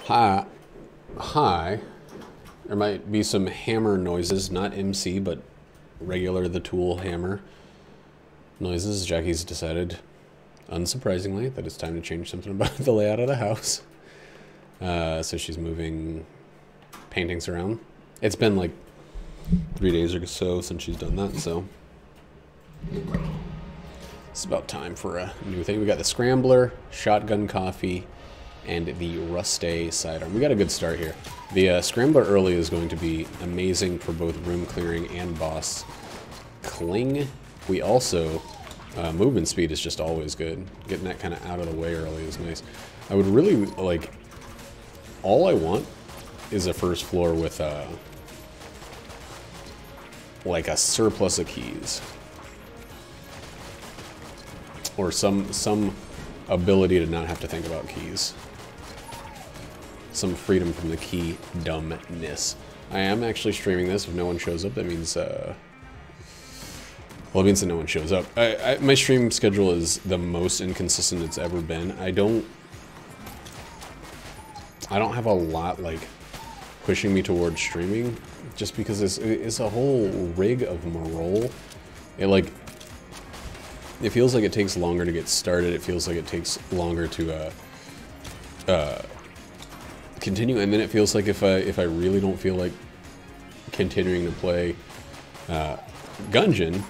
Hi. Hi. There might be some hammer noises, not MC, but regular the tool hammer noises. Jackie's decided, unsurprisingly, that it's time to change something about the layout of the house. So she's moving paintings around. It's been like 3 days or so since she's done that, so it's about time for a new thing. We got the Scrambler, Shotgun Coffee, and the Ruste sidearm. We got a good start here. The Scrambler early is going to be amazing for both room clearing and boss cling. We also, movement speed is just always good. Getting that kind of out of the way early is nice. I would really, like, all I want is a first floor with like a surplus of keys. Or some ability to not have to think about keys. Some freedom from the key dumbness. I am actually streaming this. If no one shows up, that means, well, it means that no one shows up. My stream schedule is the most inconsistent it's ever been. I don't have a lot, like, pushing me towards streaming, just because it's a whole rig of morale. It feels like it takes longer to get started. It feels like it takes longer to continue, and then it feels like if I really don't feel like continuing to play Gungeon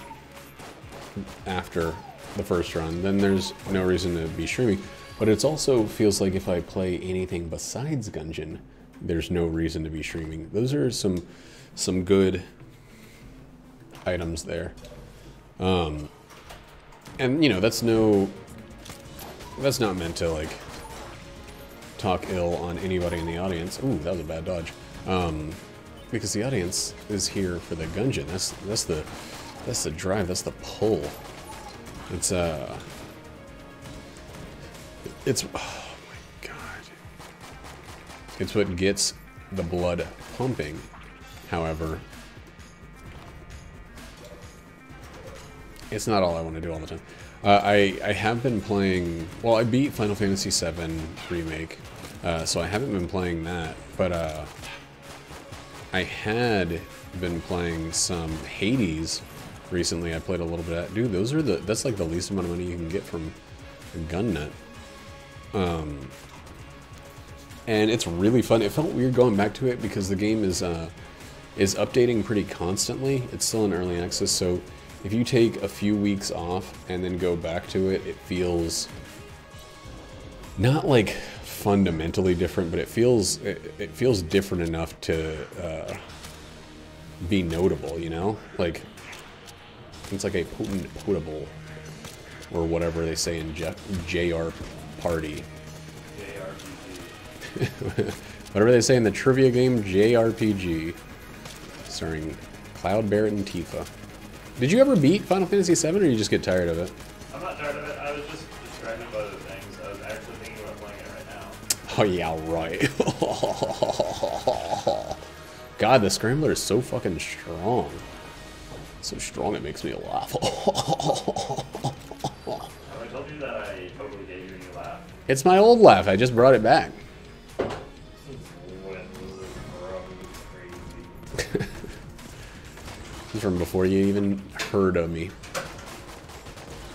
after the first run, then there's no reason to be streaming. But it also feels like if I play anything besides Gungeon, there's no reason to be streaming. Those are some good items there. And, you know, that's not meant to, like, talk ill on anybody in the audience. Ooh, that was a bad dodge. Because the audience is here for the Gungeon. That's the drive, that's the pull. It's, oh my god. It's what gets the blood pumping, however. It's not all I want to do all the time. I have been playing, well, I beat Final Fantasy VII Remake, so I haven't been playing that, but I had been playing some Hades recently. I played a little bit of that. Dude, that's like the least amount of money you can get from GunNet. And it's really fun. It felt weird going back to it because the game is updating pretty constantly. It's still in early access, so if you take a few weeks off and then go back to it, it feels not like fundamentally different, but it feels different enough to be notable, you know? Like, it's like a potable, or whatever they say in JR Party. JRPG. Whatever they say in the trivia game, JRPG. Starring Cloud, Barrett, and Tifa. Did you ever beat Final Fantasy VII, or you just get tired of it? I'm not tired of it. I was just distracted by other things. I was actually thinking about playing it right now. Oh, yeah, right. God, the Scrambler is so fucking strong. So strong it makes me laugh. Have I told you that I totally gave you a new laugh? It's my old laugh. I just brought it back. From before you even heard of me.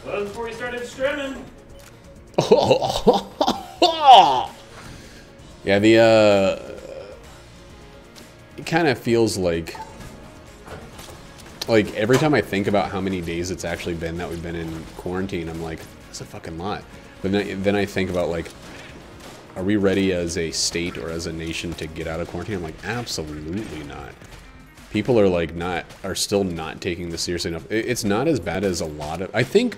Well, that was before you started streaming. Yeah, it kind of feels like every time I think about how many days it's actually been that we've been in quarantine, I'm like, that's a fucking lot. But then I think about, like, are we ready as a state or as a nation to get out of quarantine? I'm like, absolutely not. People are still not taking this seriously enough. It's not as bad as a lot of, I think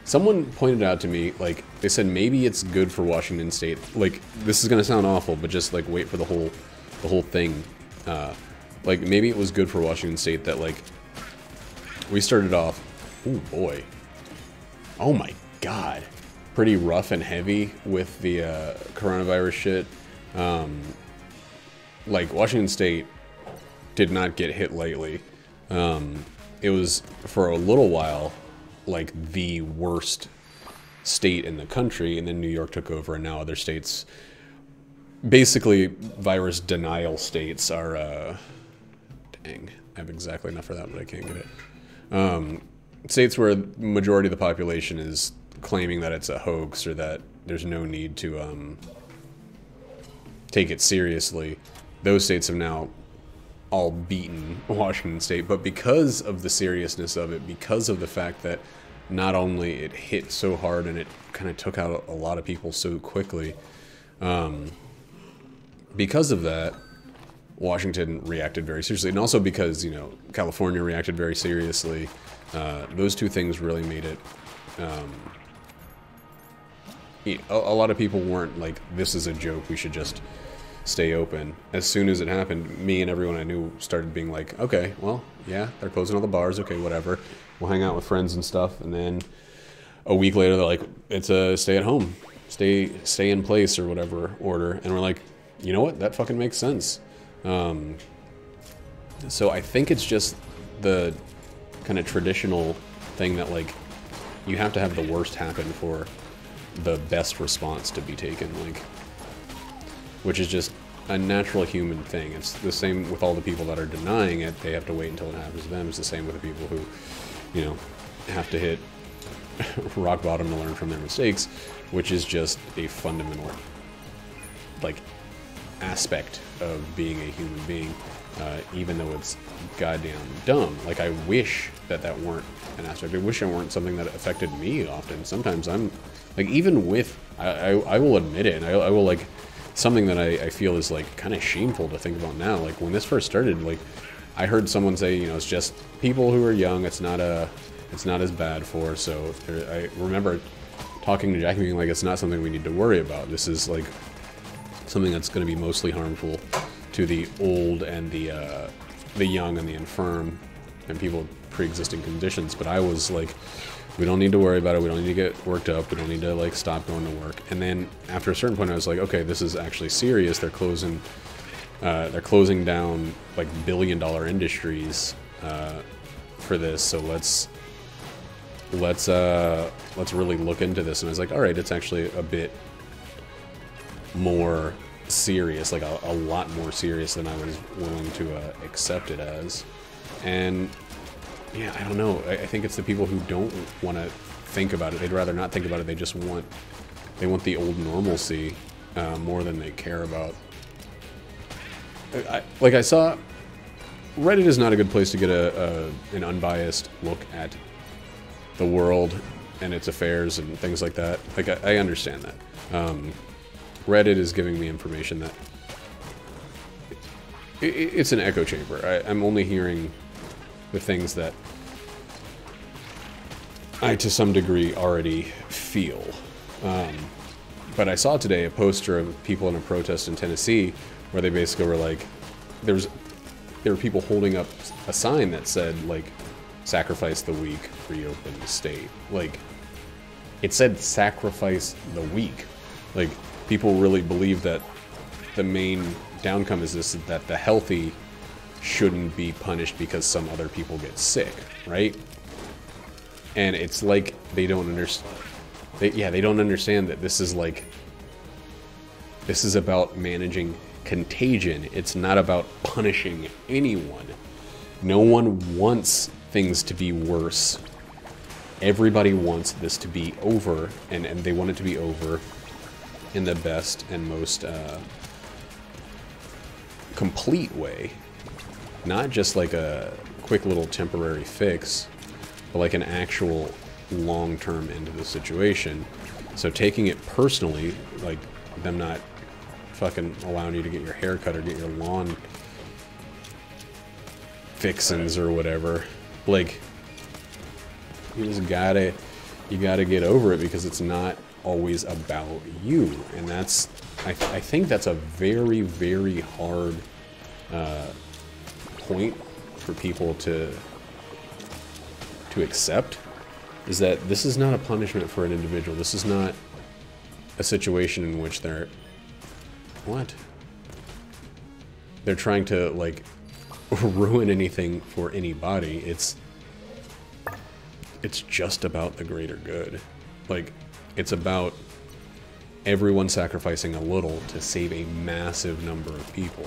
someone pointed out to me, like, they said maybe it's good for Washington State. Like, this is gonna sound awful, but just, like, wait for the whole thing. Like, maybe it was good for Washington State that, like, we started off, oh boy, oh my god, pretty rough and heavy with the coronavirus shit. Like, Washington State did not get hit lightly. It was, for a little while, like, the worst state in the country, and then New York took over, and now other states basically, virus denial states are, dang, I have exactly enough for that, but I can't get it. States where the majority of the population is claiming that it's a hoax or that there's no need to take it seriously. Those states have now all beaten Washington State, but because of the seriousness of it, because of the fact that not only it hit so hard and it kind of took out a lot of people so quickly, because of that, Washington reacted very seriously, and also because, you know, California reacted very seriously. Those two things really made it. A lot of people weren't like, this is a joke, we should just stay open. As soon as it happened, me and everyone I knew started being like, okay, well, yeah, they're closing all the bars, okay, whatever. We'll hang out with friends and stuff, and then a week later they're like, it's a stay at home, stay in place or whatever order, and we're like, you know what, that fucking makes sense. So I think it's just the kind of traditional thing that, like, you have to have the worst happen for the best response to be taken, like, which is just a natural human thing. It's the same with all the people that are denying it. They have to wait until it happens to them. It's the same with the people who, you know, have to hit rock bottom to learn from their mistakes, which is just a fundamental, like, aspect of being a human being, even though it's goddamn dumb. Like, I wish that that weren't an aspect. I wish it weren't something that affected me often. Sometimes I'm, like, even with, I will admit it, and I will, like, something that I feel is, like, kind of shameful to think about now. Like, when this first started, like, I heard someone say, you know, it's just people who are young, it's not as bad for, so I remember talking to Jackie being like, it's not something we need to worry about. This is, like, something that's going to be mostly harmful to the old and the young and the infirm and people with pre-existing conditions. But I was like, we don't need to worry about it. We don't need to get worked up. We don't need to, like, stop going to work. And then after a certain point, I was like, okay, this is actually serious. They're closing down, like, billion-dollar industries for this. So let's really look into this. And I was like, all right, it's actually a bit more serious, like a lot more serious than I was willing to accept it as. And yeah, I don't know. I think it's the people who don't want to think about it. They'd rather not think about it. They just want the old normalcy more than they care about. Like I saw, Reddit is not a good place to get an unbiased look at the world and its affairs and things like that. Like, I understand that. Reddit is giving me information that it's an echo chamber. I'm only hearing the things that I, to some degree, already feel. But I saw today a poster of people in a protest in Tennessee where they basically were like, there were people holding up a sign that said, like, sacrifice the weak, reopen the state. Like, it said sacrifice the weak. Like, people really believe that the main downcome is this, that the healthy shouldn't be punished because some other people get sick, right? And it's like they don't understand. They don't understand that this is about managing contagion. It's not about punishing anyone. No one wants things to be worse. Everybody wants this to be over, and they want it to be over in the best and most complete way. Not just like a quick little temporary fix, but like an actual long-term end to the situation. So taking it personally, like them not fucking allowing you to get your hair cut or get your lawn fixins or whatever, like, you just gotta get over it, because it's not always about you. And that's, I think that's a very, very hard point for people to accept, is that this is not a punishment for an individual. This is not a situation in which they're trying to, like, ruin anything for anybody. It's just about the greater good. Like, it's about everyone sacrificing a little to save a massive number of people.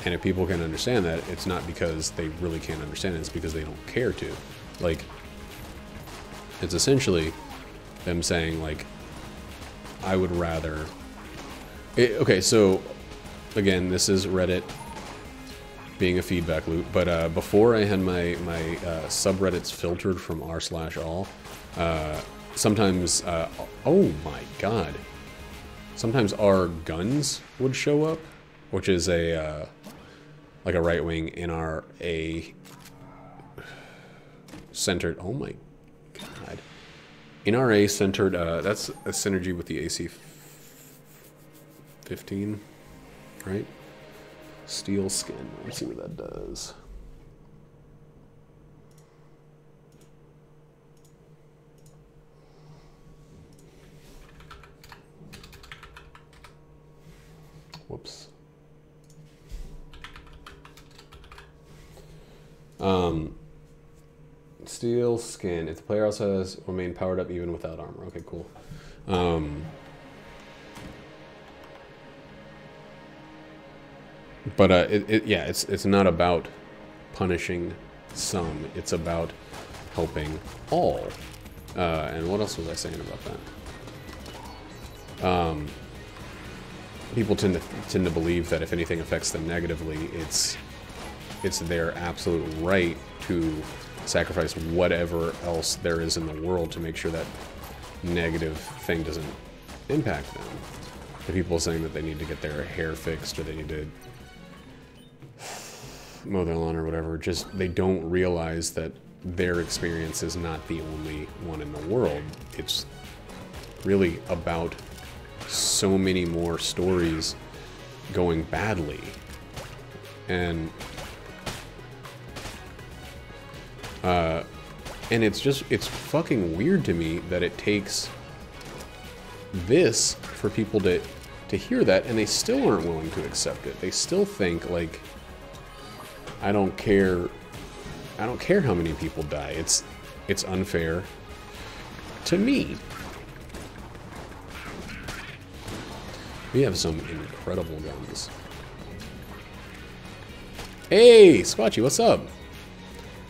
And if people can understand that, it's not because they really can't understand it, it's because they don't care to. Like, it's essentially them saying, like, I would rather... okay, so, again, this is Reddit being a feedback loop, but before I had my subreddits filtered from r/all, sometimes, oh my god, sometimes our guns would show up, which is a, like a right-wing NRA centered, oh my god, NRA centered, that's a synergy with the AC-15, right? Steel skin, let's see what that does. Whoops. Steel skin. If the player also has remained powered up even without armor. Okay, cool. But yeah, it's not about punishing some. It's about helping all. And what else was I saying about that? People tend to believe that if anything affects them negatively, it's their absolute right to sacrifice whatever else there is in the world to make sure that negative thing doesn't impact them. The people saying that they need to get their hair fixed or they need to mow their lawn or whatever, just they don't realize that their experience is not the only one in the world. It's really about so many more stories going badly. And it's fucking weird to me that it takes this for people to hear that, and they still aren't willing to accept it. They still think, like, I don't care how many people die. It's unfair to me. We have some incredible guns. Hey, Squatchy, what's up?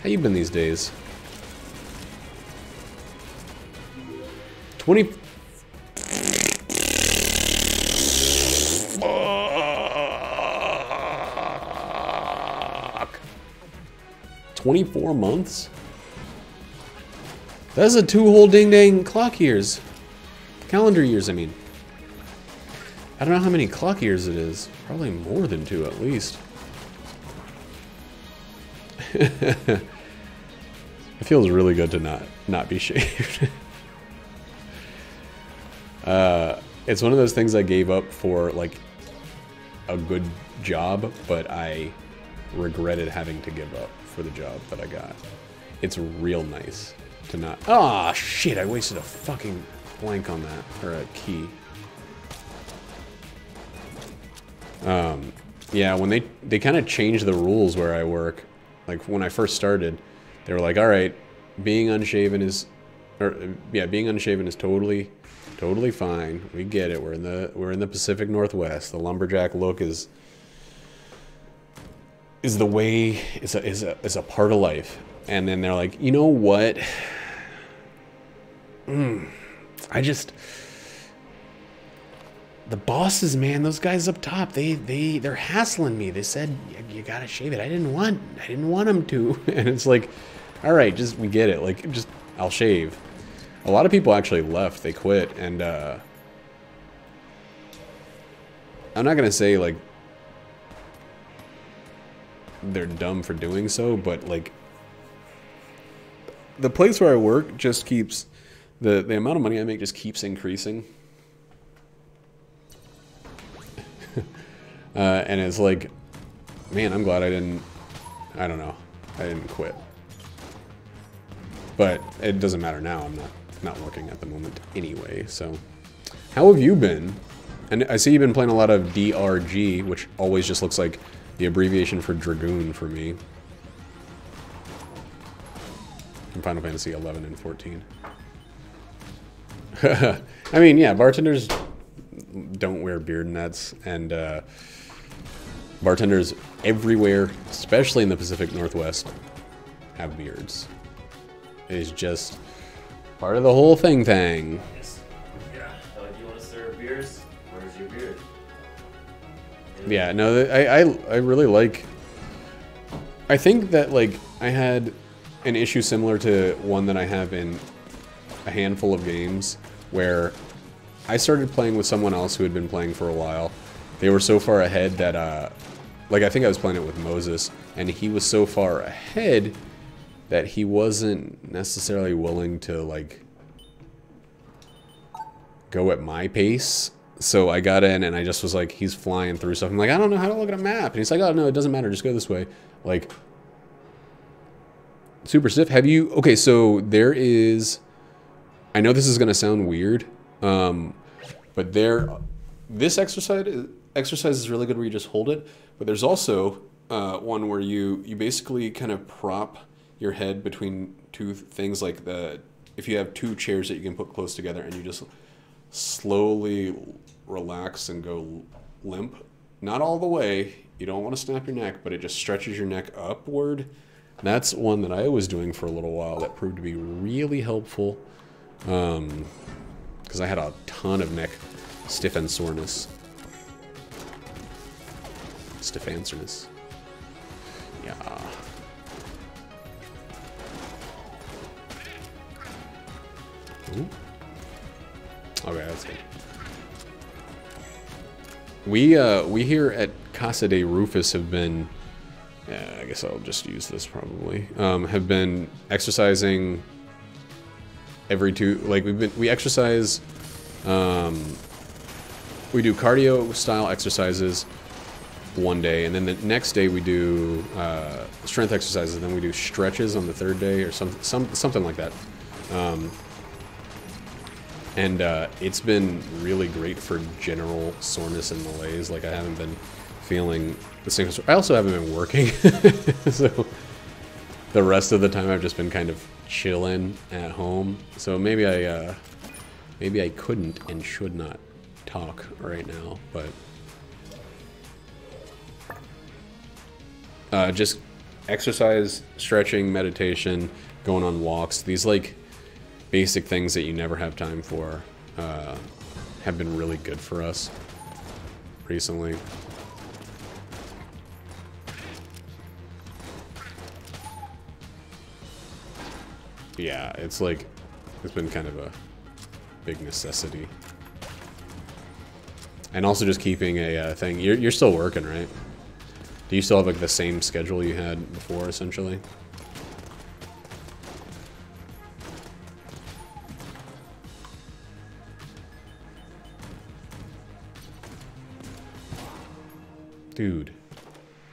How you been these days? 24 months? That's a 2 whole ding-dang clock years. Calendar years, I mean. I don't know how many clock years it is. Probably more than 2 at least. It feels really good to not be shaved. It's one of those things I gave up for, like, a good job, but I regretted having to give up for the job that I got. It's real nice to not... Ah, shit, I wasted a fucking blank on that, or a key. Yeah, when they kind of changed the rules where I work, like when I first started, they were like, all right, being unshaven is, being unshaven is totally fine. We get it. We're in the Pacific Northwest. The lumberjack look is the way, is a part of life. And then they're like, you know what? The bosses, man, those guys up top, they're hassling me. They said you gotta shave it. I didn't want them to. And it's like, all right, we get it. Like, I'll shave. A lot of people actually left. They quit, and I'm not gonna say like they're dumb for doing so, but like the place where I work just keeps the amount of money I make just keeps increasing. And it's like, man, I'm glad I didn't quit. But it doesn't matter now. I'm not working at the moment anyway, so. How have you been? And I see you've been playing a lot of DRG, which always just looks like the abbreviation for Dragoon for me. In Final Fantasy 11 and 14. I mean, yeah, bartenders don't wear beard nets, and bartenders everywhere, especially in the Pacific Northwest, have beards. It is just part of the whole thing. Yes. Yeah. So do you want to serve beers? Where's your beard? Yeah, no, I really like... I think that, like, I had an issue similar to one that I have in a handful of games, where I started playing with someone else who had been playing for a while. They were so far ahead that, like, I think I was playing it with Moses, and he was so far ahead that he wasn't necessarily willing to, like, go at my pace. So I got in, and I just was like, he's flying through stuff. I'm like, I don't know how to look at a map. And he's like, oh, no, it doesn't matter. Just go this way. Like, super stiff. Have you... Okay, so there is... I know this is going to sound weird, but this exercise is really good where you just hold it. But there's also one where you basically kind of prop your head between two things, like if you have two chairs that you can put close together, and you just slowly relax and go limp. Not all the way. You don't want to snap your neck, but it just stretches your neck upward. That's one that I was doing for a little while that proved to be really helpful. Because I had a ton of neck stiff and soreness. Stiff and soreness. Yeah. Ooh. Okay, that's good. We here at Casa de Rufus have been, I guess I'll just use this probably, have been exercising every we exercise, we do cardio style exercises one day, and then the next day we do strength exercises, and then we do stretches on the third day, or something like that. And it's been really great for general soreness and malaise. Like, I haven't been feeling the same. I also haven't been working, so the rest of the time I've just been kind of chilling at home. So maybe I couldn't and should not talk right now, but just exercise, stretching, meditation, going on walks. These, like, basic things that you never have time for have been really good for us recently. Yeah, it's been kind of a big necessity. And also just keeping a thing. You're still working, right? Do you still have, like, the same schedule you had before, essentially? Dude,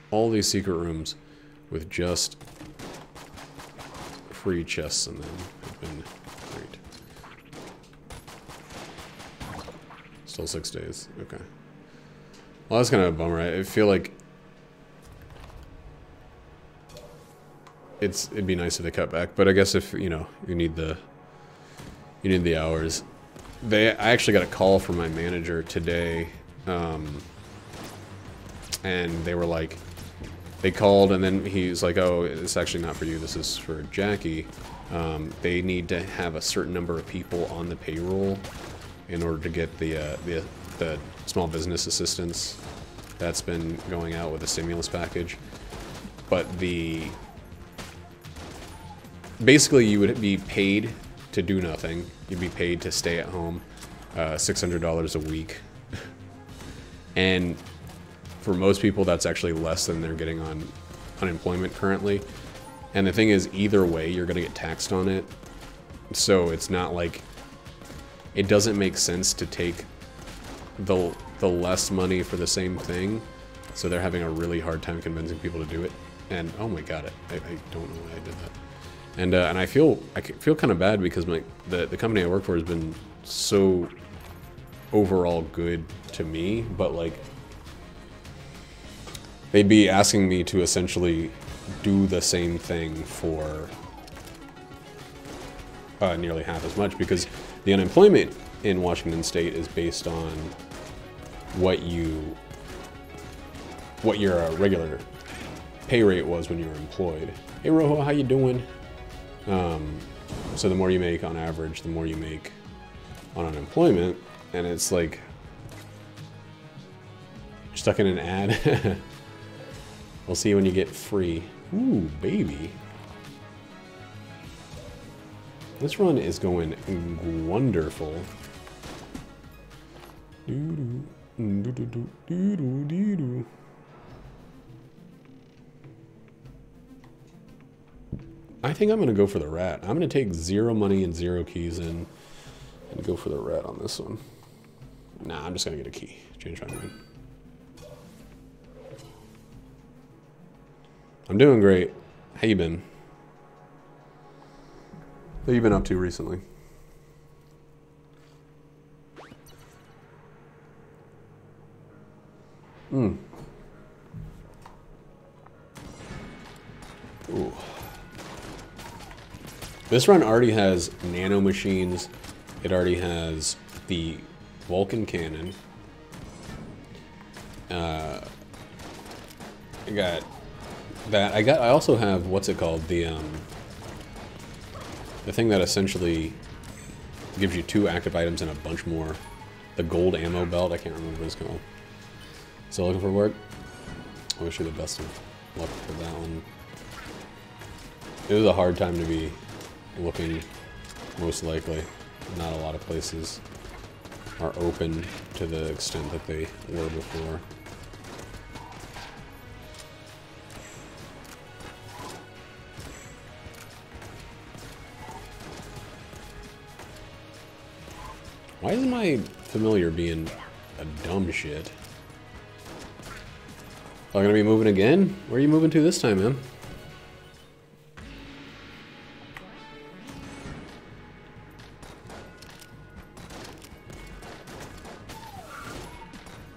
all these secret rooms with just free chests in them have been great. Still 6 days. Okay. Well, that's kind of a bummer. I feel like it'd be nice if they cut back, but I guess if, you know, you need the hours. I actually got a call from my manager today, and they were like, they called, and then he's like, oh, it's actually not for you, this is for Jackie. They need to have a certain number of people on the payroll in order to get the small business assistance that's been going out with the stimulus package. But basically you would be paid to do nothing. You'd be paid to stay at home, $600 a week. And for most people, that's actually less than they're getting on unemployment currently. And the thing is, either way, you're going to get taxed on it. So it's not like, it doesn't make sense to take the less money for the same thing. So they're having a really hard time convincing people to do it. And oh my god, I don't know why I did that. And I feel kind of bad because the company I work for has been so overall good to me, but like, they'd be asking me to essentially do the same thing for nearly half as much, because The unemployment in Washington State is based on what your regular pay rate was when you were employed. Hey Rojo, how you doing? So the more you make on average, the more you make on unemployment, and it's like you're stuck in an ad. We'll see when you get free. Ooh, baby. This run is going wonderful. I think I'm going to go for the rat. I'm going to take 0 money and 0 keys in and go for the rat on this one. Nah, I'm just going to get a key. Change my mind. I'm doing great. How you been? What have you been up to recently? Ooh. This run already has nano machines. It already has the Vulcan cannon. I got that. I also have, what's it called? The thing that essentially gives you 2 active items and a bunch more. The gold ammo belt. I can't remember what it's called. Still looking for work? I wish you the best of luck for that one. It was a hard time to be looking, most likely. Not a lot of places are open to the extent that they were before. Why is my familiar being a dumb shit? Oh, I'm gonna be moving again? Where are you moving to this time, man?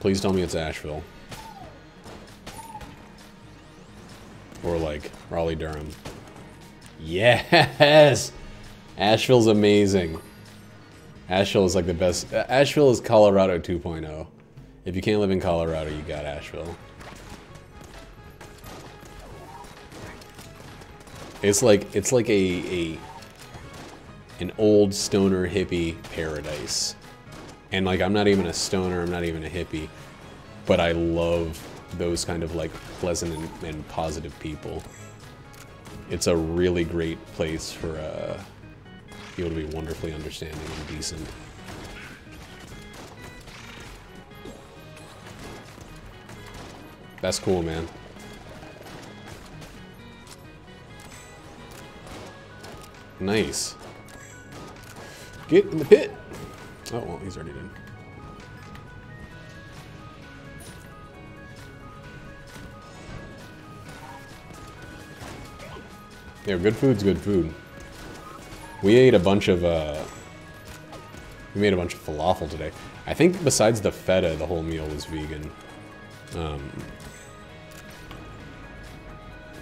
Please tell me it's Asheville. Or like Raleigh-Durham. Yes! Asheville's amazing. Asheville is like the best. Asheville is Colorado 2.0. If you can't live in Colorado, you got Asheville. It's like an old stoner hippie paradise. And like, I'm not even a stoner, I'm not even a hippie, but I love those kind of like pleasant and positive people. It's a really great place for people to be wonderfully understanding and decent. That's cool, man. Nice. Get in the pit. Oh, well, he's already done. Yeah, good food's good food. We ate a bunch of, we made a bunch of falafel today. I think besides the feta, the whole meal was vegan.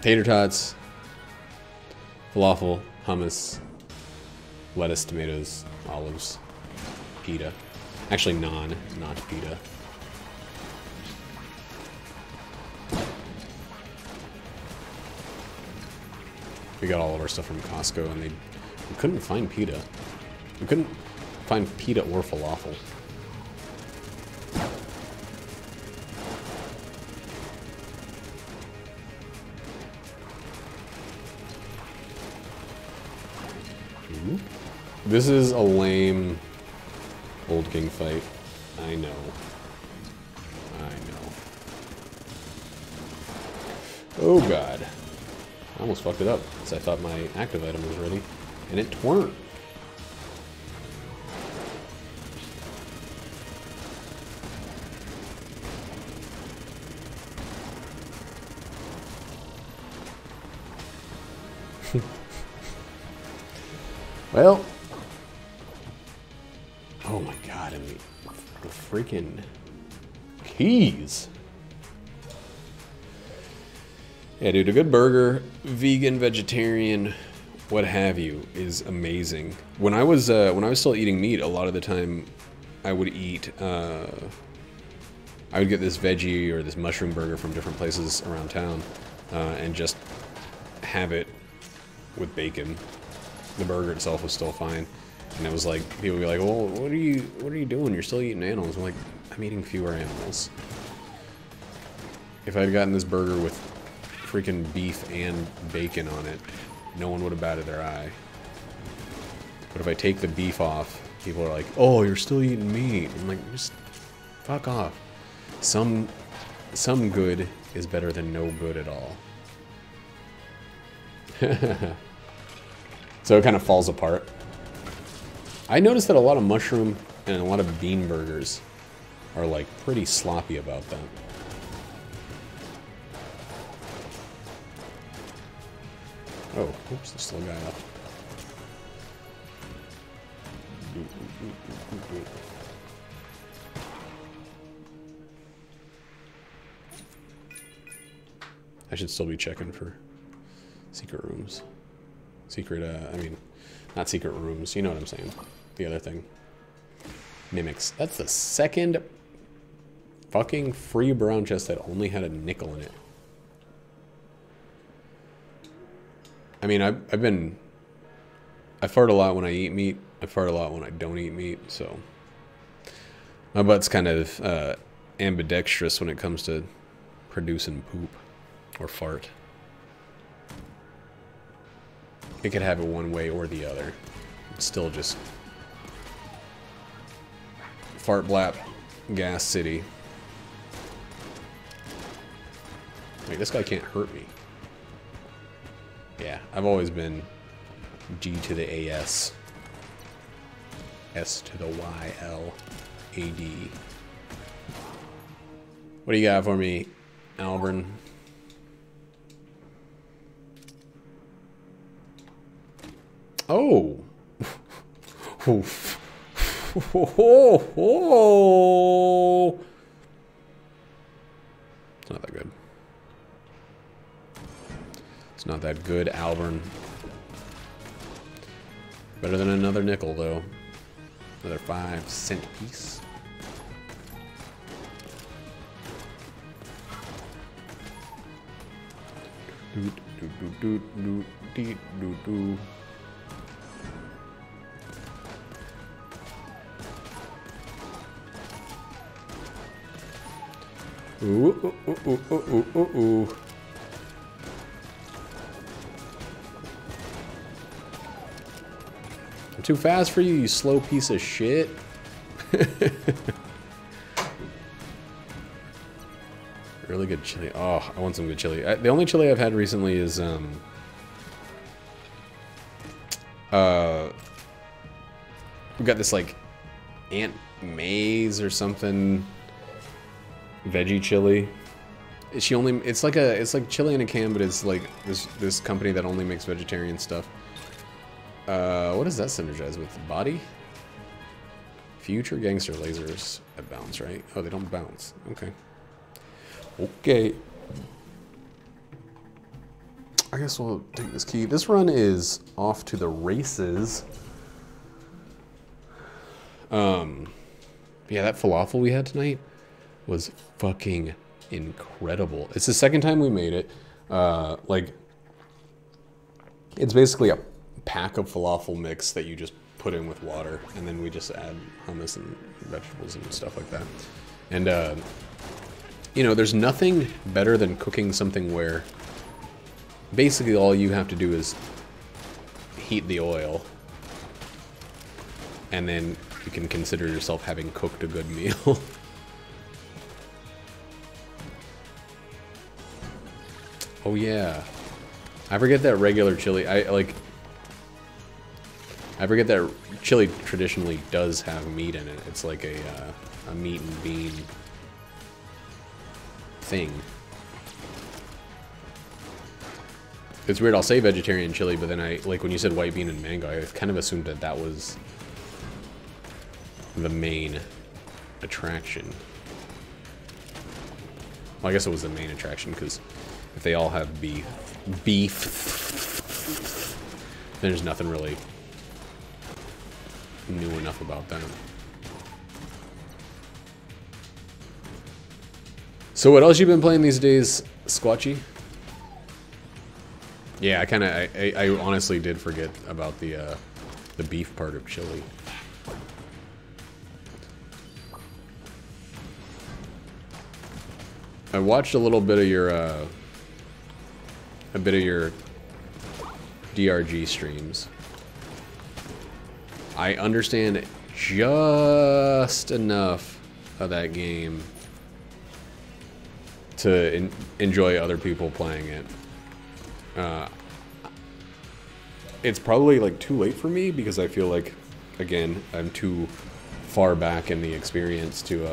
Tater tots, falafel, hummus, lettuce, tomatoes, olives, pita. Actually, not pita. We got all of our stuff from Costco, and we couldn't find pita. We couldn't find pita or falafel. This is a lame Old King fight. I know. I know. Oh god. I almost fucked it up because I thought my active item was ready, and it weren't. Well. Oh my god, and the freaking keys. Yeah, dude, a good burger, vegan, vegetarian, what have you is amazing. When I was still eating meat, a lot of the time I would eat I would get this veggie or this mushroom burger from different places around town and just have it with bacon. The burger itself was still fine, and it was like people would be like, "Well, what are you doing? You're still eating animals." I'm like, "I'm eating fewer animals." If I'd gotten this burger with freaking beef and bacon on it, no one would have batted their eye. But if I take the beef off, people are like, "Oh, you're still eating meat." I'm like, just fuck off. Some good is better than no good at all. So it kind of falls apart. I noticed that a lot of mushroom and a lot of bean burgers are like pretty sloppy about that. Oh, oops, there's still a guy up. I should still be checking for secret rooms. I mean, not secret rooms, you know what I'm saying. The other thing. Mimics. That's the second fucking free brown chest that only had a nickel in it. I mean, I fart a lot when I eat meat. I fart a lot when I don't eat meat, so my butt's kind of ambidextrous when it comes to producing poop or fart. It could have it one way or the other. It's still just fart blap, gas city. Wait, this guy can't hurt me. Yeah, I've always been G to the AS. S to the YLAD. What do you got for me, Albern? Oh! It's not that good. It's not that good, Albern. Better than another nickel, though. Another 5-cent piece. Do do do do do do do. Ooh, ooh, ooh, ooh, ooh, ooh, ooh. I'm too fast for you, you slow piece of shit. Really good chili. Oh, I want some good chili. The only chili I've had recently is we got this like Aunt May's or something veggie chili. It's like chili in a can, but it's like this company that only makes vegetarian stuff. What does that synergize with? Body? Future gangster lasers that bounce, right? Oh, they don't bounce. Okay. Okay. I guess we'll take this key. This run is off to the races. Yeah, that falafel we had tonight was fucking incredible. It's the second time we made it. Like, it's basically a pack of falafel mix that you just put in with water, and then we just add hummus and vegetables and stuff like that. And you know, there's nothing better than cooking something where basically all you have to do is heat the oil, and then you can consider yourself having cooked a good meal. Oh yeah, I forget that regular chili. I forget that chili traditionally does have meat in it. It's like a meat and bean thing. It's weird, I'll say vegetarian chili, but then like when you said white bean and mango, I kind of assumed that that was the main attraction. Well, I guess it was the main attraction, because if they all have beef, There's nothing really new enough about that. So what else you been playing these days, Squatchy? Yeah, I honestly did forget about the beef part of chili. I watched a little bit of your DRG streams. I understand just enough of that game to enjoy other people playing it. It's probably like too late for me because I feel like, again, I'm too far back in the experience to.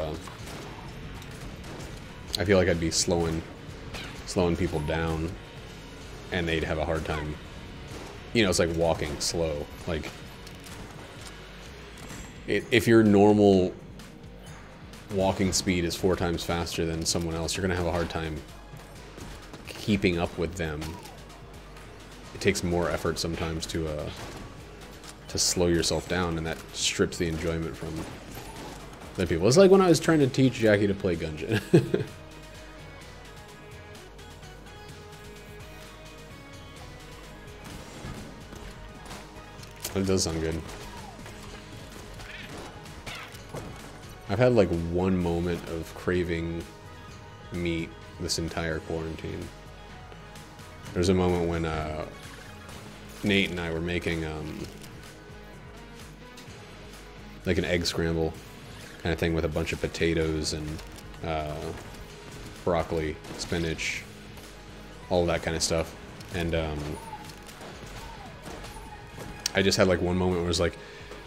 I feel like I'd be slowing people down, and they'd have a hard time. You know, it's like walking slow. Like, if your normal walking speed is 4 times faster than someone else, you're gonna have a hard time keeping up with them. It takes more effort sometimes to slow yourself down, and that strips the enjoyment from the people. It's like when I was trying to teach Jackie to play Gungeon. It does sound good. I've had like one moment of craving meat this entire quarantine. There's a moment when Nate and I were making like an egg scramble kind of thing with a bunch of potatoes and broccoli, spinach, all that kind of stuff. And I just had like one moment where I was like,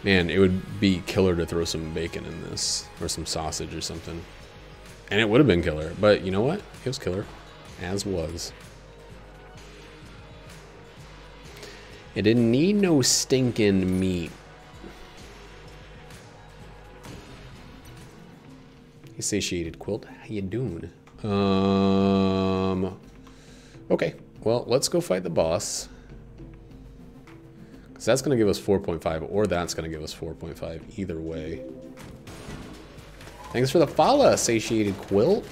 man, it would be killer to throw some bacon in this, or some sausage or something. And it would have been killer, but you know what? It was killer, as was. It didn't need no stinking meat. Hey, satiated quilt, how you doing? Okay, well, let's go fight the boss. Because that's going to give us 4.5, or that's going to give us 4.5, either way. Thanks for the follow, satiated quilt.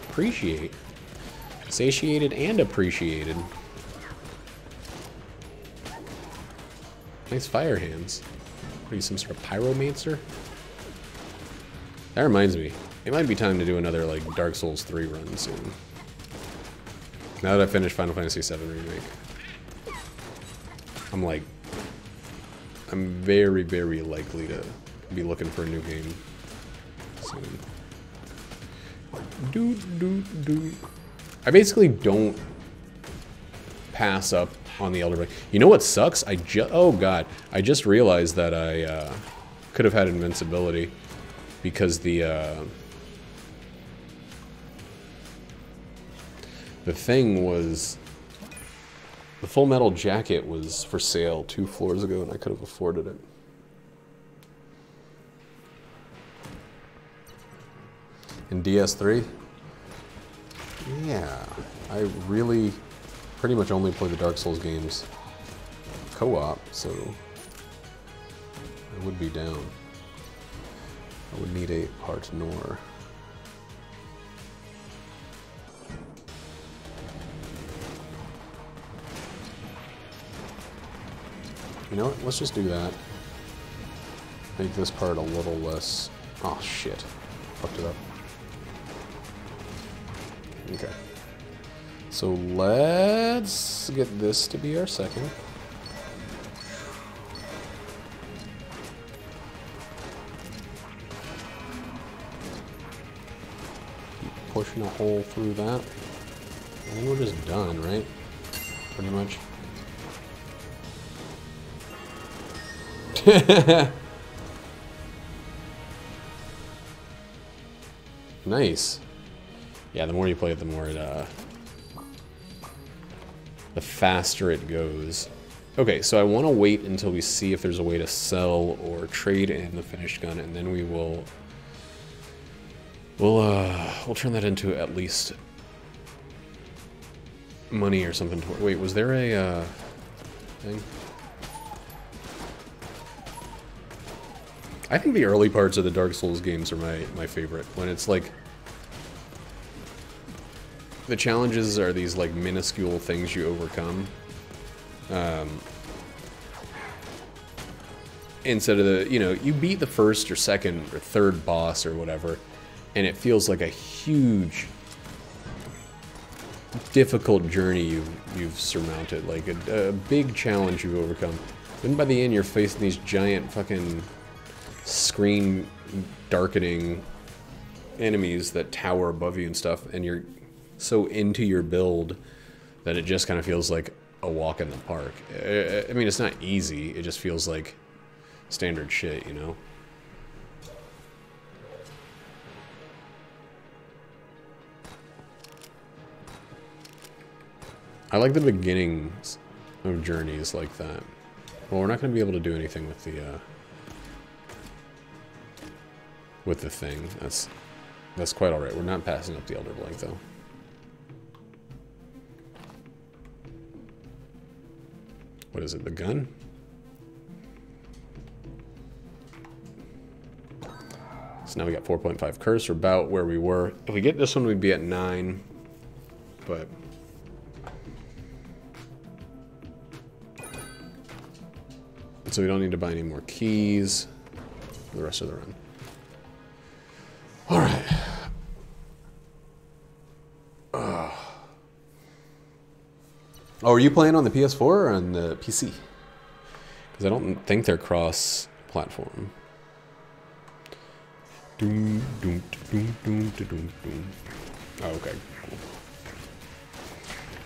Appreciate. Satiated and appreciated. Nice fire hands. What are you, some sort of pyromancer? That reminds me. It might be time to do another, like, Dark Souls 3 run soon. Now that I finished Final Fantasy VII Remake. I'm very, very likely to be looking for a new game soon. I basically don't pass up on the Elder Ring. You know what sucks? Oh god, I just realized that I could have had invincibility because the thing was, the Full Metal Jacket was for sale 2 floors ago, and I could have afforded it. In DS3? Yeah, I really pretty much only play the Dark Souls games co-op, so I would be down. I would need a part Nor. You know what? Let's just do that. Make this part a little less... Oh, shit. Fucked it up. Okay. So let's get this to be our second. Keep pushing a hole through that. And we're just done, right? Pretty much. Nice. Yeah, the more you play it, the more it, the faster it goes. Okay, so I want to wait until we see if there's a way to sell or trade in the finished gun, and then we'll turn that into at least money or something. Wait, was there a thing? I think the early parts of the Dark Souls games are my favorite. When it's like... The challenges are these like minuscule things you overcome. Instead of the, you know, you beat the first or second or third boss or whatever, and it feels like a huge, difficult journey you've surmounted, like a big challenge you've overcome. Then by the end, you're facing these giant fucking screen darkening enemies that tower above you and stuff, and you're so into your build that it just kind of feels like a walk in the park. I mean, it's not easy. It just feels like standard shit, you know? I like the beginnings of journeys like that. Well, we're not going to be able to do anything with the thing. That's quite alright. We're not passing up the Elder Blank, though. What is it, the gun? So now we got 4.5 curse, we're about where we were. If we get this one, we'd be at 9. But... so we don't need to buy any more keys for the rest of the run. Alright. Oh, are you playing on the PS4 or on the PC? Because I don't think they're cross-platform. Doom, doom, doom, doom, doom, doom. Oh, okay, cool.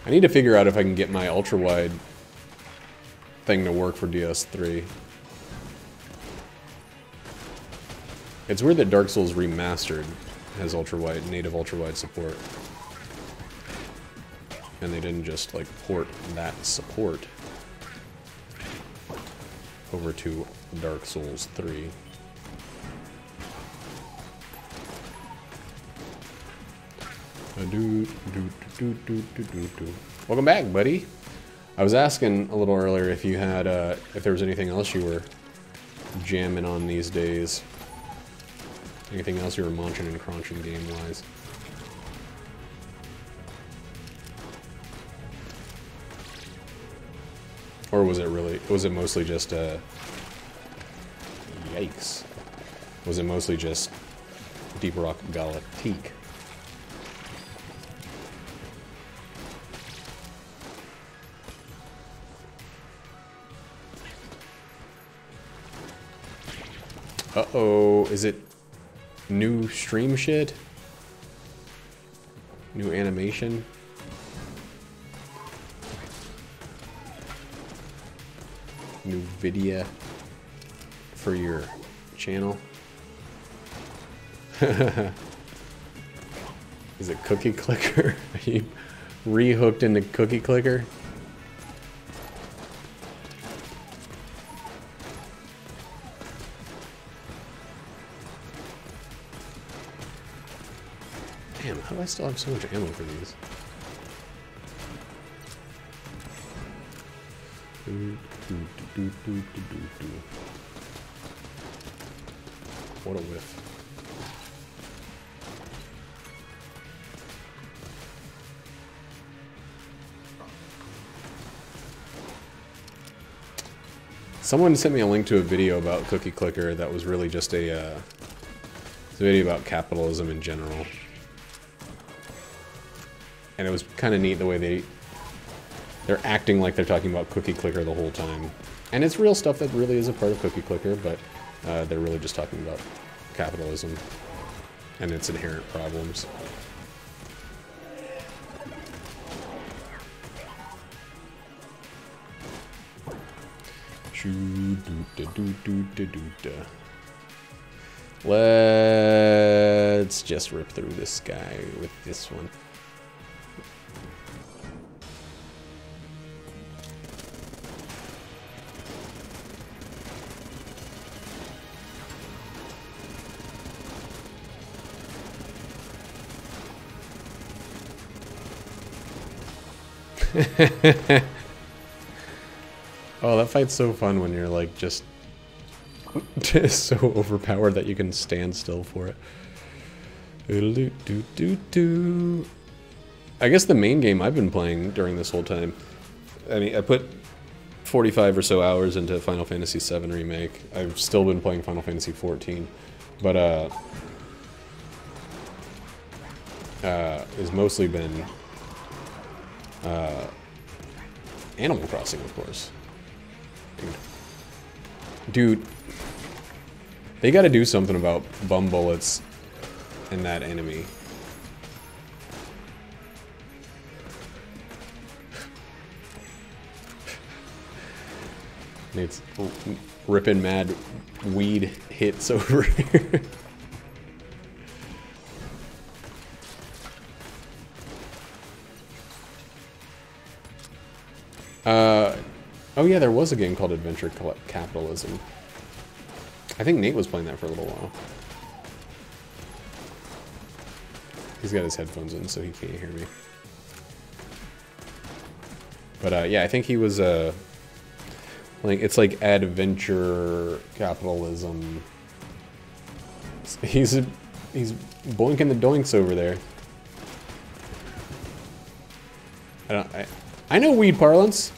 I need to figure out if I can get my ultra-wide thing to work for DS3. It's weird that Dark Souls Remastered has ultra-wide, native ultra-wide support. And they didn't just, like, port that support over to Dark Souls 3. Welcome back, buddy. I was asking a little earlier if you had, if there was anything else you were jamming on these days. Anything else you were munching and crunching game-wise. Or was it mostly just, yikes. Was it mostly just Deep Rock Galactique? Uh-oh, is it new stream shit? New animation? New video for your channel? Is it Cookie Clicker? Are you re-hooked into Cookie Clicker? Damn, how do I still have so much ammo for these? What a whiff. Someone sent me a link to a video about Cookie Clicker that was really just a video about capitalism in general. And it was kind of neat the way they're acting like they're talking about Cookie Clicker the whole time. And it's real stuff that really is a part of Cookie Clicker, but they're really just talking about capitalism and its inherent problems. Let's just rip through this guy with this one. Oh, that fight's so fun when you're like just It's so overpowered that you can stand still for it. I guess the main game I've been playing during this whole time, I mean, I put 45 or so hours into Final Fantasy VII Remake. I've still been playing Final Fantasy XIV, but it's mostly been Animal Crossing, of course. Dude, they gotta do something about bum bullets in that enemy. It's ripping mad weed hits over here. Oh yeah, there was a game called Adventure Capitalism. I think Nate was playing that for a little while. He's got his headphones in, so he can't hear me. But yeah, I think he was like, it's like Adventure Capitalism. He's boinking the doinks over there. I know weed parlance.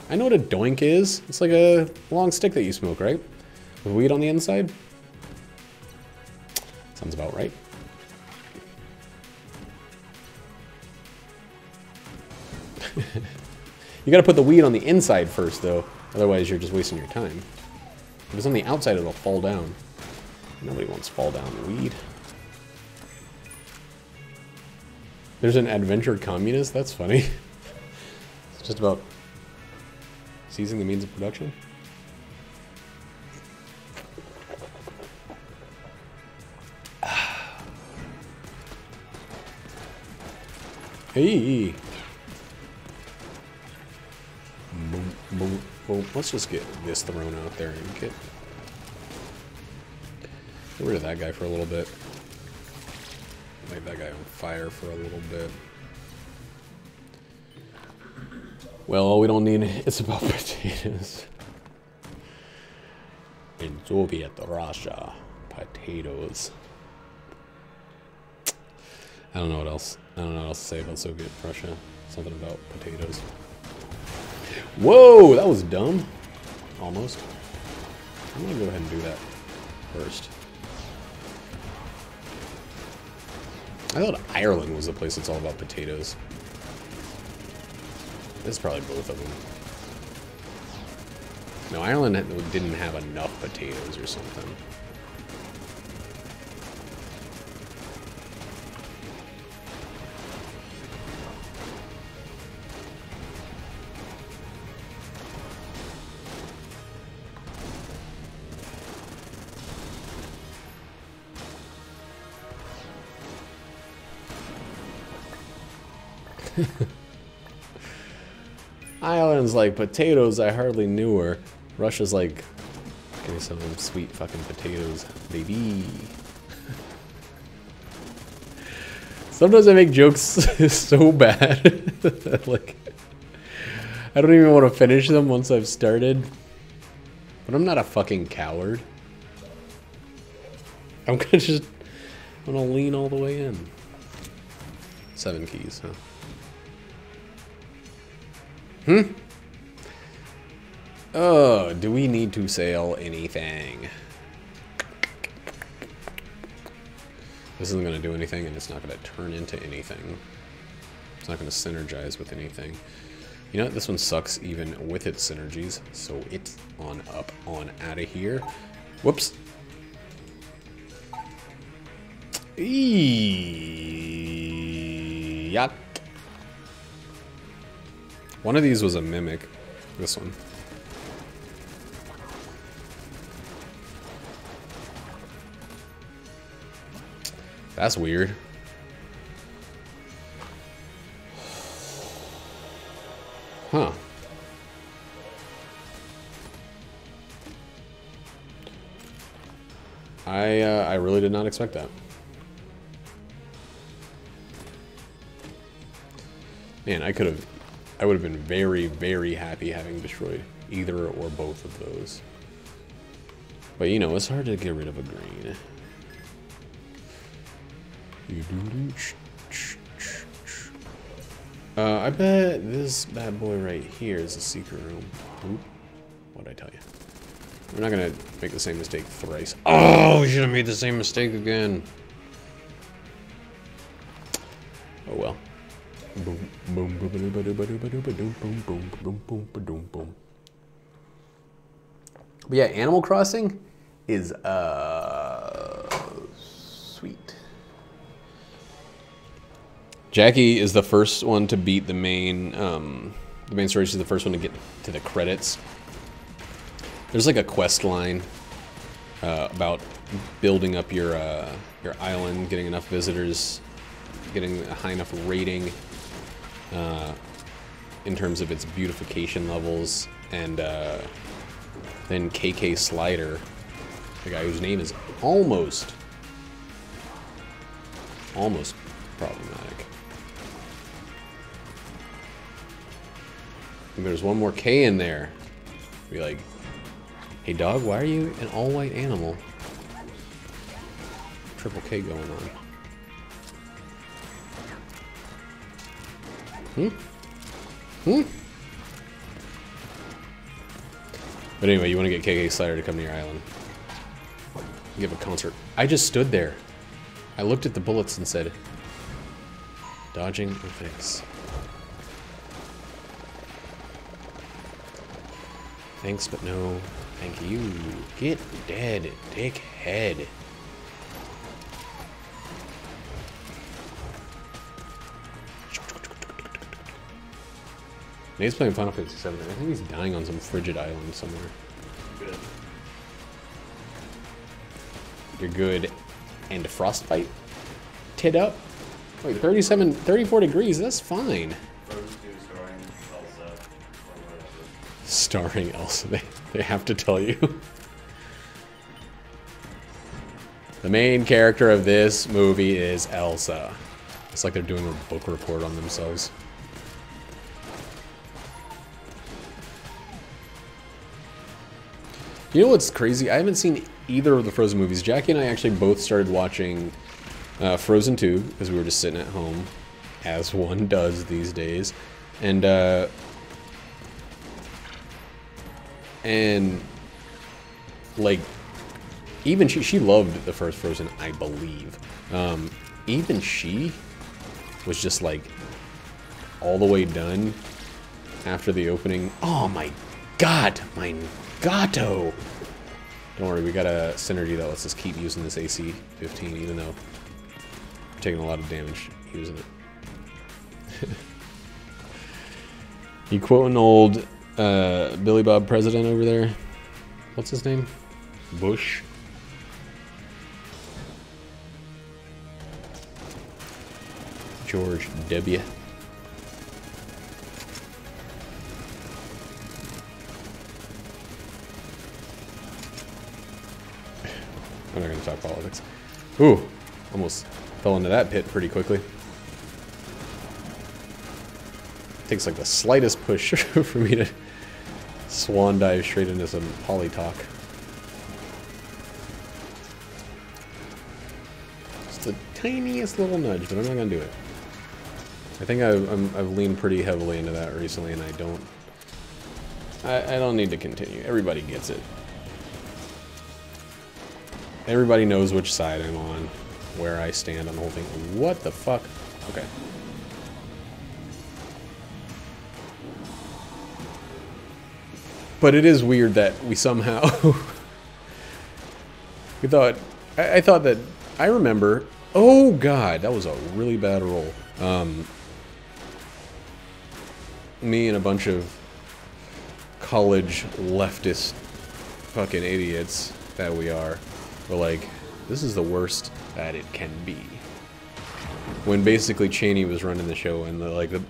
I know what a doink is. It's like a long stick that you smoke, right? With weed on the inside? Sounds about right. You gotta put the weed on the inside first, though. Otherwise, you're just wasting your time. If it's on the outside, it'll fall down. Nobody wants fall down weed. There's an adventure communist? That's funny. It's just about seizing the means of production. Hey! Boom, boom, boom. Let's just get this thrown out there and get rid of that guy for a little bit. Leave that guy on fire for a little bit. Well, we don't need it. It's about potatoes. In Soviet Russia, potatoes. I don't know what else. I don't know what else to say about Soviet Russia. Something about potatoes. Whoa, that was dumb. Almost. I'm gonna go ahead and do that first. I thought Ireland was the place that's all about potatoes. This is probably both of them. No, Ireland didn't have enough potatoes or something. Ireland's like, potatoes, I hardly knew her. Russia's like, give me some sweet fucking potatoes, baby. Sometimes I make jokes so bad. Like, I don't even want to finish them once I've started. But I'm not a fucking coward. I'm gonna lean all the way in. 7 keys, huh? Oh, do we need to sell anything? This isn't going to do anything, and it's not going to turn into anything. It's not going to synergize with anything. You know what? This one sucks even with its synergies. So it's on up, on out of here. Whoops. Yuck. One of these was a mimic. This one. That's weird. Huh. I really did not expect that. Man, I would have been very, very happy having destroyed either or both of those. But you know, it's hard to get rid of a green. I bet this bad boy right here is a secret room. Oop. What'd I tell you? We're not gonna make the same mistake thrice. Oh, we should have made the same mistake again. Oh well. Boom, boom, boom, boom, boom, boom, boom, boom, boom, boom, boom, boom, boom. But yeah, Animal Crossing is sweet. Jackie is the first one to beat the main story. She's the first one to get to the credits. There's like a quest line about building up your island, getting enough visitors, getting a high enough rating in terms of its beautification levels, and then KK Slider, the guy whose name is almost problematic. And there's one more K in there. Be like, hey dog, why are you an all-white animal? Triple K going on. But anyway, you want to get KK Slider to come to your island. You give a concert. I just stood there. I looked at the bullets and said, dodging effects. Thanks, but no. Thank you. Get dead, dickhead. Nate's playing Final Fantasy VII. I think he's dying on some frigid island somewhere. Good. You're good. And frostbite? Tit up? Wait, 34 degrees, that's fine. Frozen 2 starring Elsa. Starring Elsa, they have to tell you. The main character of this movie is Elsa. It's like they're doing a book report on themselves. You know what's crazy? I haven't seen either of the Frozen movies. Jackie and I actually both started watching Frozen 2 because we were just sitting at home, as one does these days. And like, even she loved the first Frozen, I believe. Even she was just like all the way done after the opening. Oh my god, my gato! Don't worry, we got a synergy that lets us keep using this AC-15 even though we're taking a lot of damage using it. You quote an old Billy Bob president over there. What's his name? Bush? George W. I'm not going to talk politics. Ooh, almost fell into that pit pretty quickly. Takes like the slightest push for me to swan dive straight into some poly talk. Just the tiniest little nudge, but I'm not going to do it. I think I've leaned pretty heavily into that recently, and I don't need to continue. Everybody gets it. Everybody knows which side I'm on, where I stand on the whole thing. What the fuck? Okay. But it is weird that we somehow... we thought... I thought that... I remember... Oh god, that was a really bad roll. Me and a bunch of college leftist fucking idiots that we are, were like, this is the worst that it can be. When basically Cheney was running the show and the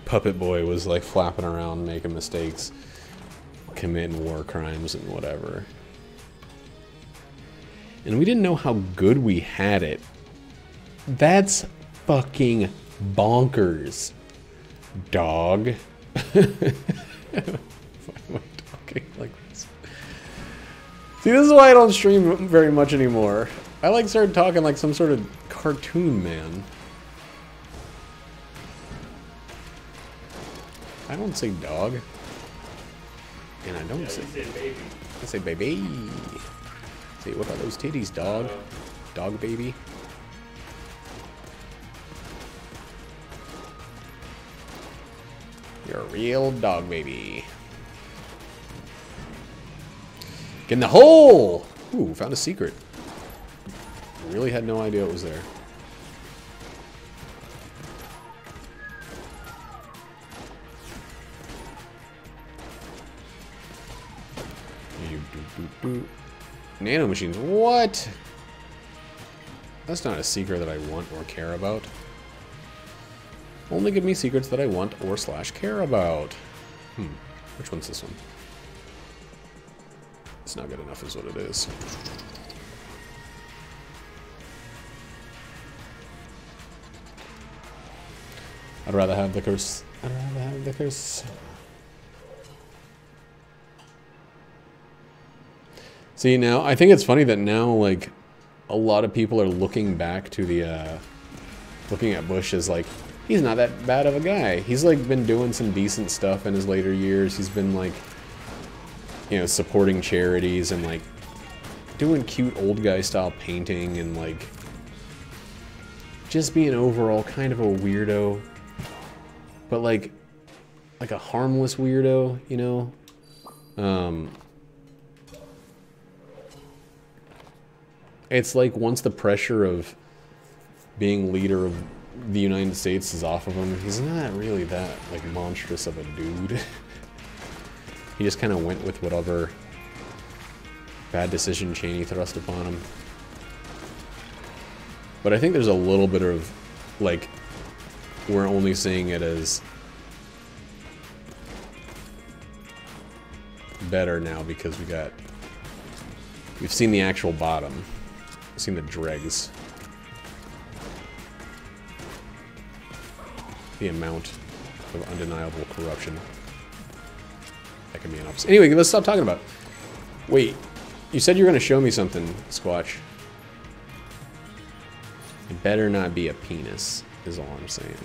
puppet boy was like flapping around, making mistakes, committing war crimes and whatever. And we didn't know how good we had it. That's fucking bonkers, dog. Why am I talking like this? See, this is why I don't stream very much anymore. I like started talking like some sort of cartoon man. I don't say dog. And I don't say... You say baby. I say baby. Say, what are those titties, dog? Dog baby. You're a real dog baby. Get in the hole! Ooh, found a secret. Really had no idea it was there. Nano machines, what? That's not a secret that I want or care about. Only give me secrets that I want or / care about. Which one's this one? It's not good enough is what it is. I'd rather have the curse. I'd rather have the curse. See, now, I think it's funny that now, like, a lot of people are looking back to the, looking at Bush as, like, he's not that bad of a guy. He's, like, been doing some decent stuff in his later years. He's been, like, you know, supporting charities and, like, doing cute old guy style painting and, like, just being overall kind of a weirdo. But, like a harmless weirdo, you know? It's like once the pressure of being leader of the United States is off of him, he's not really that, like, monstrous of a dude. He just kind of went with whatever bad decision Cheney thrust upon him. But I think there's a little bit of, like, we're only seeing it as better now because we've seen the actual bottom. We've seen the dregs. The amount of undeniable corruption that can be an opposite. Anyway, let's stop talking about it. Wait, you said you were going to show me something, Squatch. It better not be a penis, is all I'm saying.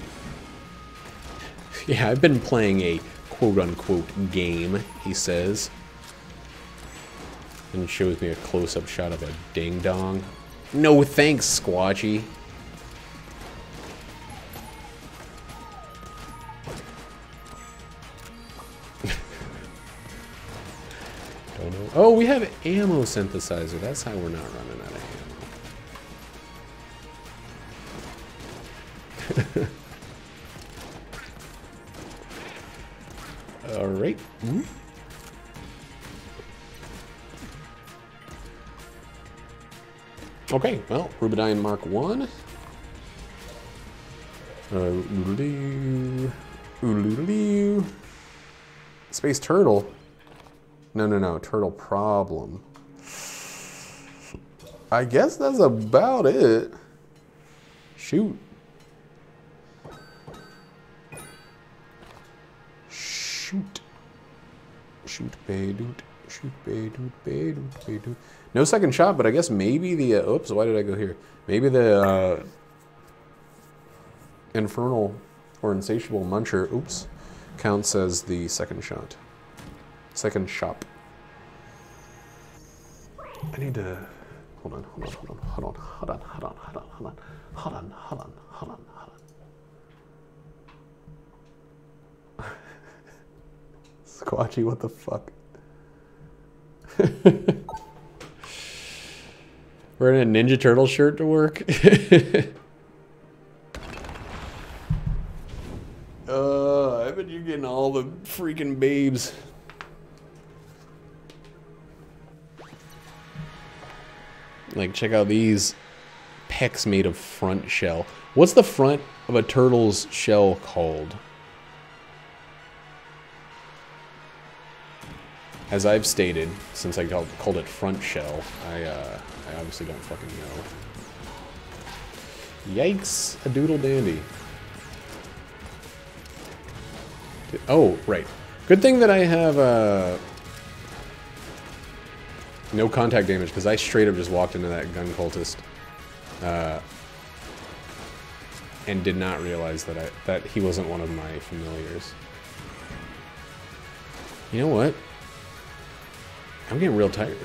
Yeah, I've been playing a quote-unquote game, he says. And shows me a close-up shot of a ding-dong. No thanks, Squatchy. Don't know. Oh, we have ammo synthesizer. That's how we're not running out of ammo. All right. Okay, well, Rubidium Mark 1. Space Turtle. No, Turtle Problem. I guess that's about it. Shoot. Shoot, bay-doot. Shoot, bay-doot, bay-doot, bay-doot. No second shot, but I guess maybe the... oops, why did I go here? Maybe the Infernal or Insatiable Muncher, oops, counts as the second shot. Second shot. I need to... Hold on. Squatchy, what the fuck? Wearing a Ninja Turtle shirt to work? I bet you're getting all the freaking babes. Like, check out these pecs made of front shell. What's the front of a turtle's shell called? As I've stated, since I called it front shell, I obviously don't fucking know. Yikes, a doodle dandy. Oh, right. Good thing that I have No contact damage, because I straight up just walked into that gun cultist. And did not realize that he wasn't one of my familiars. You know what? I'm getting real tired.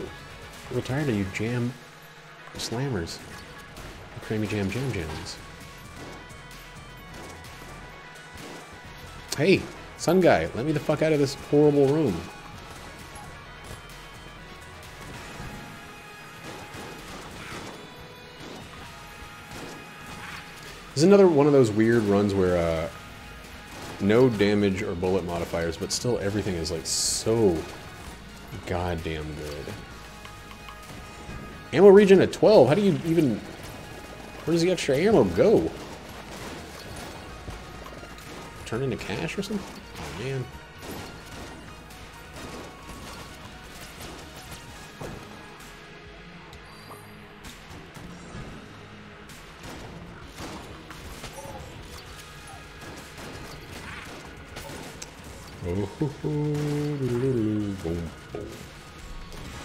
Real tired of you jam slammers. You creamy jams. Hey, sun guy, let me the fuck out of this horrible room. This is another one of those weird runs where no damage or bullet modifiers, but still everything is like so goddamn good. Ammo regen at 12. How do you even... Where does the extra ammo go? Turn into cash or something? Oh man.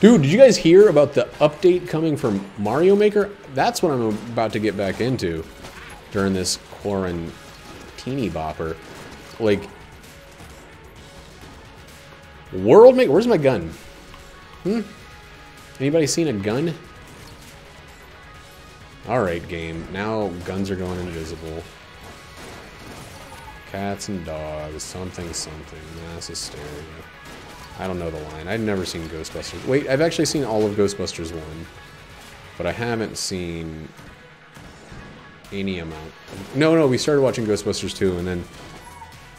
Dude, did you guys hear about the update coming from Mario Maker? That's what I'm about to get back into during this quarantini bopper. Like, World Maker, where's my gun? Anybody seen a gun? Alright, game. Now guns are going invisible. Cats and dogs, something, mass hysteria. I don't know the line. I've never seen Ghostbusters. Wait, I've actually seen all of Ghostbusters 1. But I haven't seen any amount. No, we started watching Ghostbusters 2, and then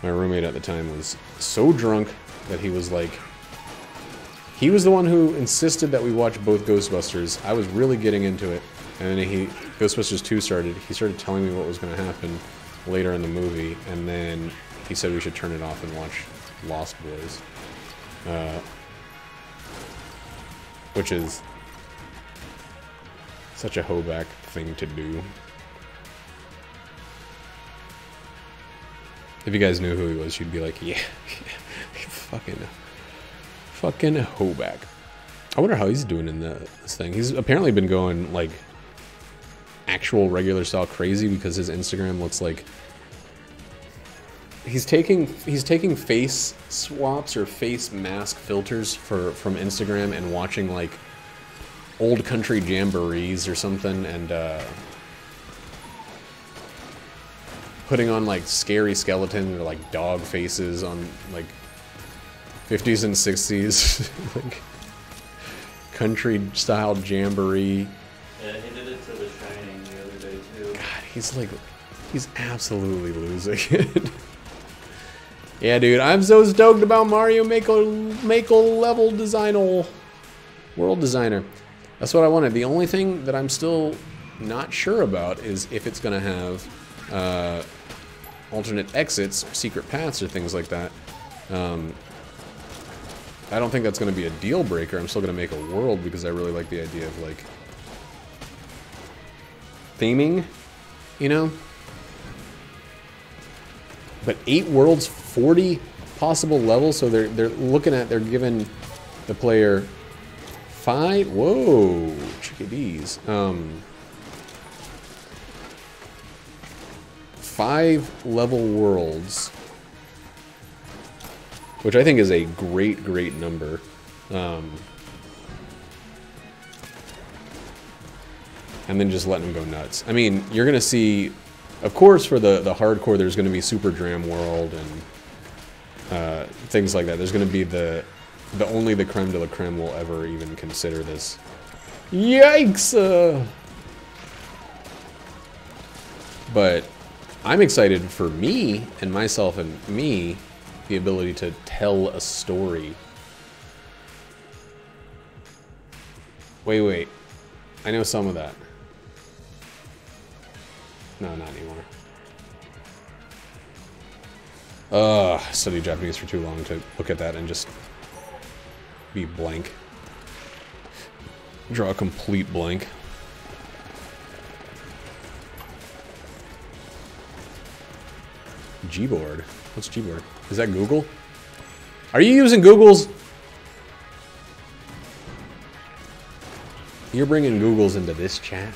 my roommate at the time was so drunk that he was like... He was the one who insisted that we watch both Ghostbusters. I was really getting into it. And then Ghostbusters 2 started. He started telling me what was going to happen later in the movie, and then he said we should turn it off and watch Lost Boys. Which is such a hoback thing to do. If you guys knew who he was, you'd be like, yeah, fucking hoback. I wonder how he's doing in this thing. He's apparently been going like actual regular style crazy because his Instagram looks like he's taking face swaps or face mask filters from Instagram and watching like old country jamborees or something, and putting on like scary skeletons or like dog faces on like 50s and 60s like country style jamboree. Yeah, he did it to The Shining the other day too. God, he's absolutely losing it. Yeah, dude, I'm so stoked about Mario Maker level designer, world designer. That's what I wanted. The only thing that I'm still not sure about is if it's gonna have alternate exits, secret paths, or things like that. I don't think that's gonna be a deal breaker. I'm still gonna make a world because I really like the idea of like theming, you know? But 8 worlds, 40 possible levels, so they're giving the player 5, whoa, chickadees, 5 level worlds, which I think is a great number. And then just letting them go nuts. I mean, you're gonna see, of course, for the hardcore, there's gonna be Super Dram World and things like that. There's gonna be the only the creme de la creme will ever even consider this. Yikes! But I'm excited for me and myself and me, the ability to tell a story. Wait. I know some of that. No, not anymore. I studied Japanese for too long to look at that and just be blank. Draw a complete blank. Gboard? What's Gboard? Is that Google? Are you using Google's? You're bringing Googles into this chat?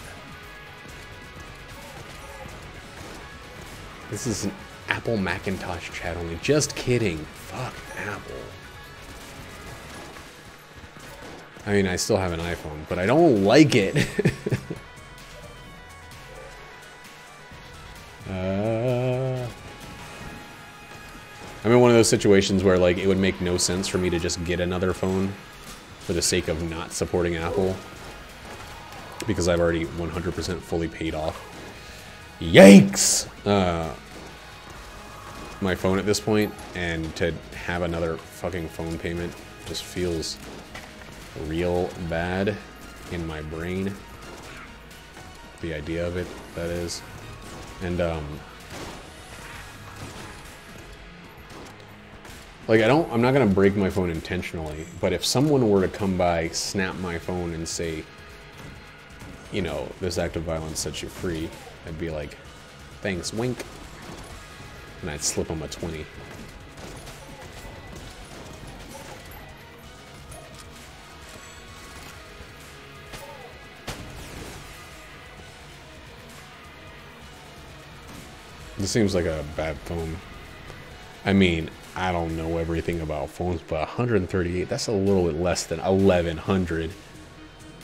This is an Apple Macintosh chat only. Just kidding. Fuck Apple. I mean, I still have an iPhone, but I don't like it. I'm in one of those situations where, like, it would make no sense for me to just get another phone for the sake of not supporting Apple, because I've already 100% fully paid off. Yikes! My phone at this point, and to have another fucking phone payment just feels real bad in my brain. The idea of it, that is. And, like, I'm not gonna break my phone intentionally, but if someone were to come by, snap my phone, and say, you know, this act of violence sets you free, I'd be like, thanks, wink. And I'd slip them a 20. This seems like a bad phone. I mean, I don't know everything about phones, but 138, that's a little bit less than 1100.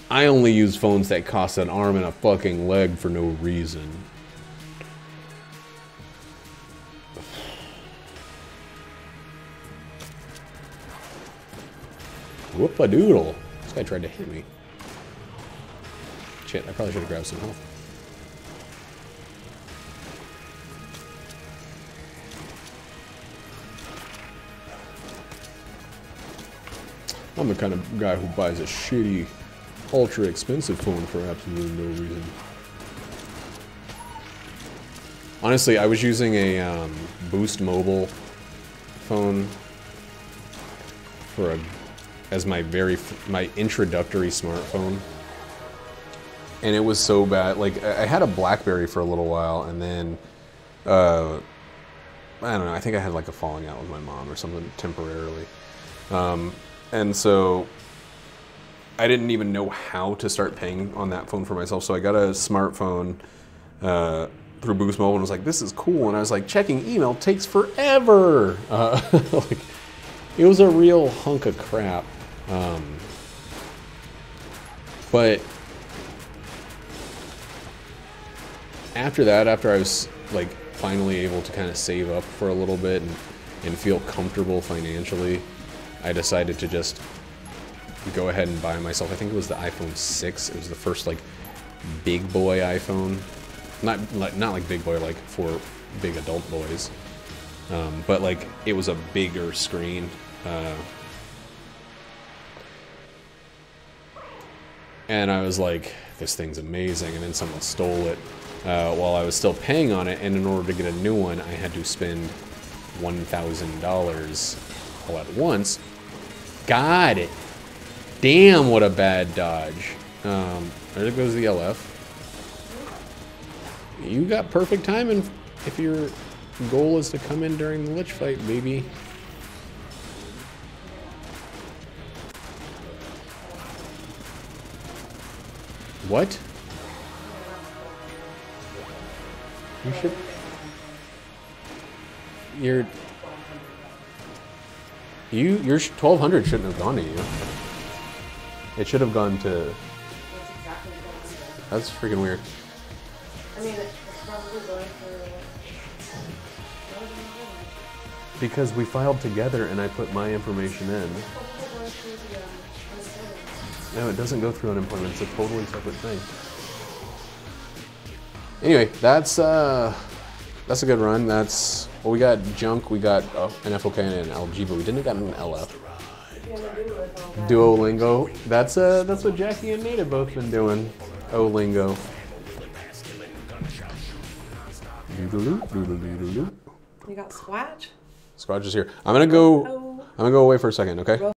I only use phones that cost an arm and a fucking leg for no reason. Whoop-a-doodle. This guy tried to hit me. Shit, I probably should have grabbed some health. I'm the kind of guy who buys a shitty, ultra expensive phone for absolutely no reason. Honestly, I was using a Boost Mobile phone for as my introductory smartphone, and it was so bad. Like, I had a BlackBerry for a little while, and then I don't know, I think I had like a falling out with my mom or something temporarily, and so I didn't even know how to start paying on that phone for myself. So I got a smartphone through Boost Mobile and was like, this is cool. And I was like, checking email takes forever. Like, it was a real hunk of crap. But after that, after I was like finally able to kind of save up for a little bit and feel comfortable financially, I decided to just go ahead and buy myself, I think it was the iPhone 6. It was the first like big boy iPhone. Not like big boy like for big adult boys. But like it was a bigger screen. And I was like, this thing's amazing. And then someone stole it while I was still paying on it. And in order to get a new one, I had to spend $1,000 all at once. God damn, what a bad dodge. There goes the LF. You got perfect timing if your goal is to come in during the Lich fight, baby. What? You should... Your 1200 shouldn't have gone to you. It should have gone to... That's freaking weird. I mean, it's probably going for... Because we filed together and I put my information in. No, it doesn't go through unemployment. It's a totally separate thing. Anyway, that's a good run. That's... Well, we got junk, we got an FOK and an LG, but we didn't get an LF. Duolingo. That's what Jackie and Nate have both been doing. Olingo. You got Squatch? Squatch is here. I'm gonna go away for a second, okay?